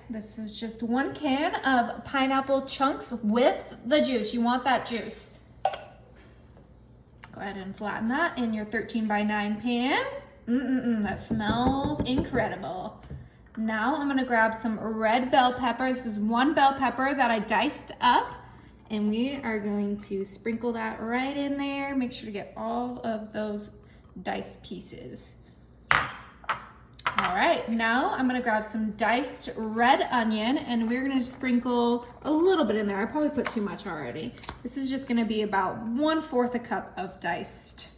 this is just 1 can of pineapple chunks with the juice. You want that juice. Go ahead and flatten that in your 13 by 9 pan. That smells incredible. Now I'm gonna grab some red bell pepper. This is 1 bell pepper that I diced up, and we are going to sprinkle that right in there. Make sure to get all of those diced pieces. All right, now I'm gonna grab some diced red onion, and we're gonna sprinkle a little bit in there. I probably put too much already. This is just gonna be about 1/4 a cup of diced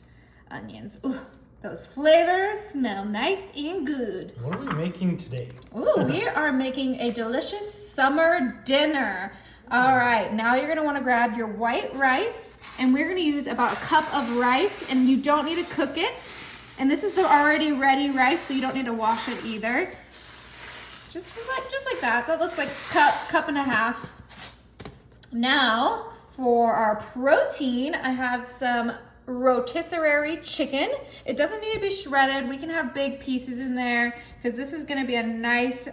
onions. Ooh, those flavors smell nice and good. What are we making today? Ooh, we are making a delicious summer dinner. All right, now you're gonna wanna grab your white rice, and we're gonna use about a cup of rice, and you don't need to cook it. And this is the already ready rice, so you don't need to wash it either. Just like that. That looks like cup and a half. Now, for our protein, I have some rotisserie chicken. It doesn't need to be shredded. We can have big pieces in there because this is gonna be a nice,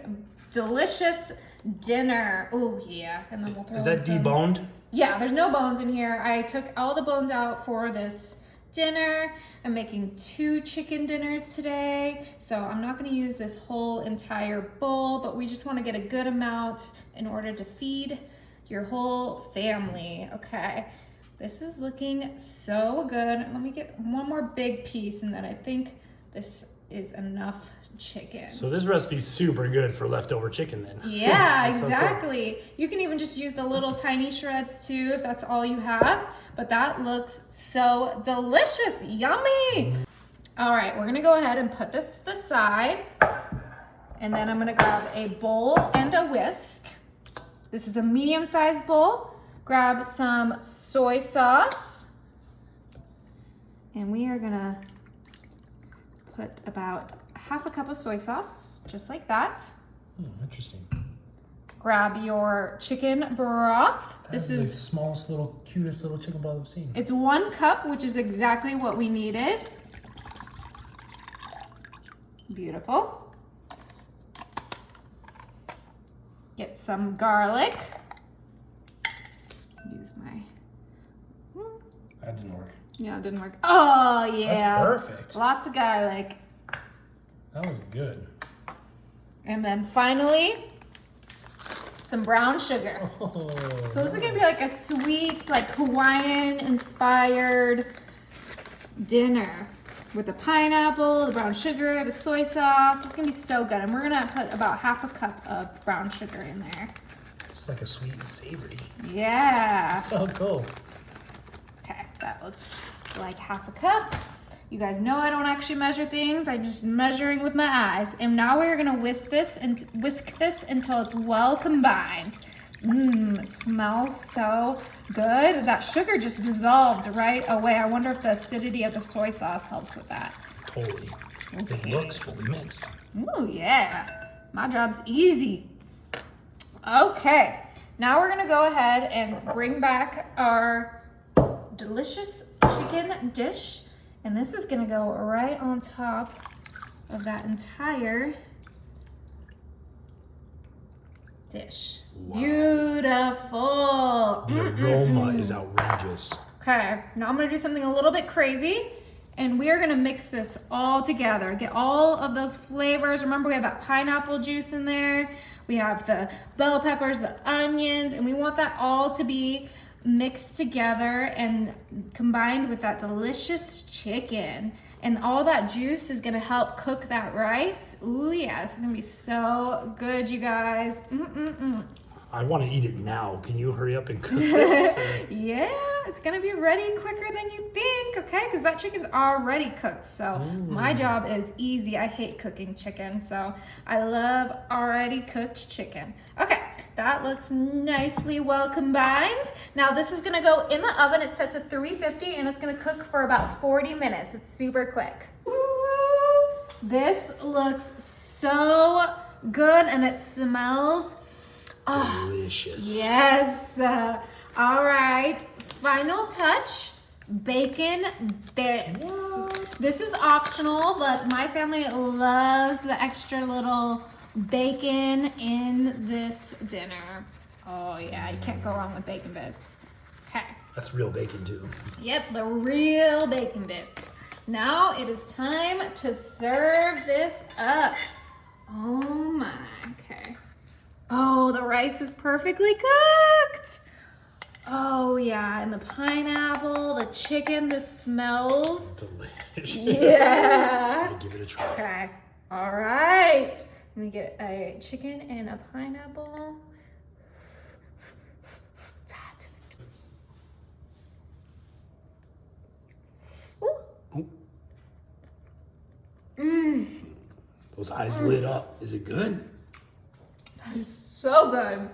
delicious dinner. Oh yeah, and then we'll throw Is that deboned? Yeah, there's no bones in here. I took all the bones out for this dinner. I'm making 2 chicken dinners today, so I'm not gonna use this whole entire bowl, but we just wanna get a good amount in order to feed your whole family. Okay, this is looking so good. Let me get 1 more big piece, and then I think this is enough chicken. So this recipe's super good for leftover chicken then. Yeah, That's so exactly. cool. You can even just use the little tiny shreds too if that's all you have, but that looks so delicious. Yummy. All right, we're gonna go ahead and put this to the side, and then I'm gonna grab a bowl and a whisk. This is a medium-sized bowl. Grab some soy sauce, and we are gonna put about 1/2 cup of soy sauce, just like that. Interesting. Grab your chicken broth. This is the smallest little, cutest little chicken broth I've seen. It's 1 cup, which is exactly what we needed. Beautiful. Get some garlic. Use my... That didn't work. Yeah, it didn't work. Oh, yeah. That's perfect. Lots of garlic. That was good. And then finally, some brown sugar. Oh, So this is gonna be like a sweet, like Hawaiian inspired dinner with the pineapple, the brown sugar, the soy sauce. It's gonna be so good. And we're gonna put about 1/2 cup of brown sugar in there. It's like a sweet and savory. Yeah. So cool. Okay, that looks like 1/2 cup. You guys know I don't actually measure things. I'm just measuring with my eyes. And now we're gonna whisk this until it's well combined. It smells so good. That sugar just dissolved right away. I wonder if the acidity of the soy sauce helped with that. Totally. Okay. It looks fully mixed. Ooh, yeah. My job's easy. Okay, now we're gonna go ahead and bring back our delicious chicken dish. And this is gonna go right on top of that entire dish. Wow. Beautiful. The aroma is outrageous. Okay, now I'm gonna do something a little bit crazy, and we are gonna mix this all together. Get all of those flavors. Remember, we have that pineapple juice in there. We have the bell peppers, the onions, and we want that all to be mixed together and combined with that delicious chicken. And all that juice is gonna help cook that rice. Ooh, yeah, it's gonna be so good, you guys. I want to eat it now. Can you hurry up and cook it? Yeah, it's gonna be ready quicker than you think, okay? Because that chicken's already cooked, so my job is easy. I hate cooking chicken, so I love already cooked chicken. Okay, that looks nicely well combined. Now this is gonna go in the oven. It's set to 350 and it's gonna cook for about 40 minutes. It's super quick. Ooh, this looks so good and it smells Delicious. yes. All right, final touch, bacon bits. What? This is optional, but my family loves the extra little bacon in this dinner. Oh yeah, you can't go wrong with bacon bits. Okay. That's real bacon too. Yep, the real bacon bits. Now it is time to serve this up. Oh my, okay. Oh, the rice is perfectly cooked. Oh yeah, and the pineapple, the chicken, this smells. Delicious. Yeah. I'm gonna give it a try. Okay, all right. Let me get a chicken and a pineapple. Ooh, Mmm, those eyes lit up. Is it good? that is so good.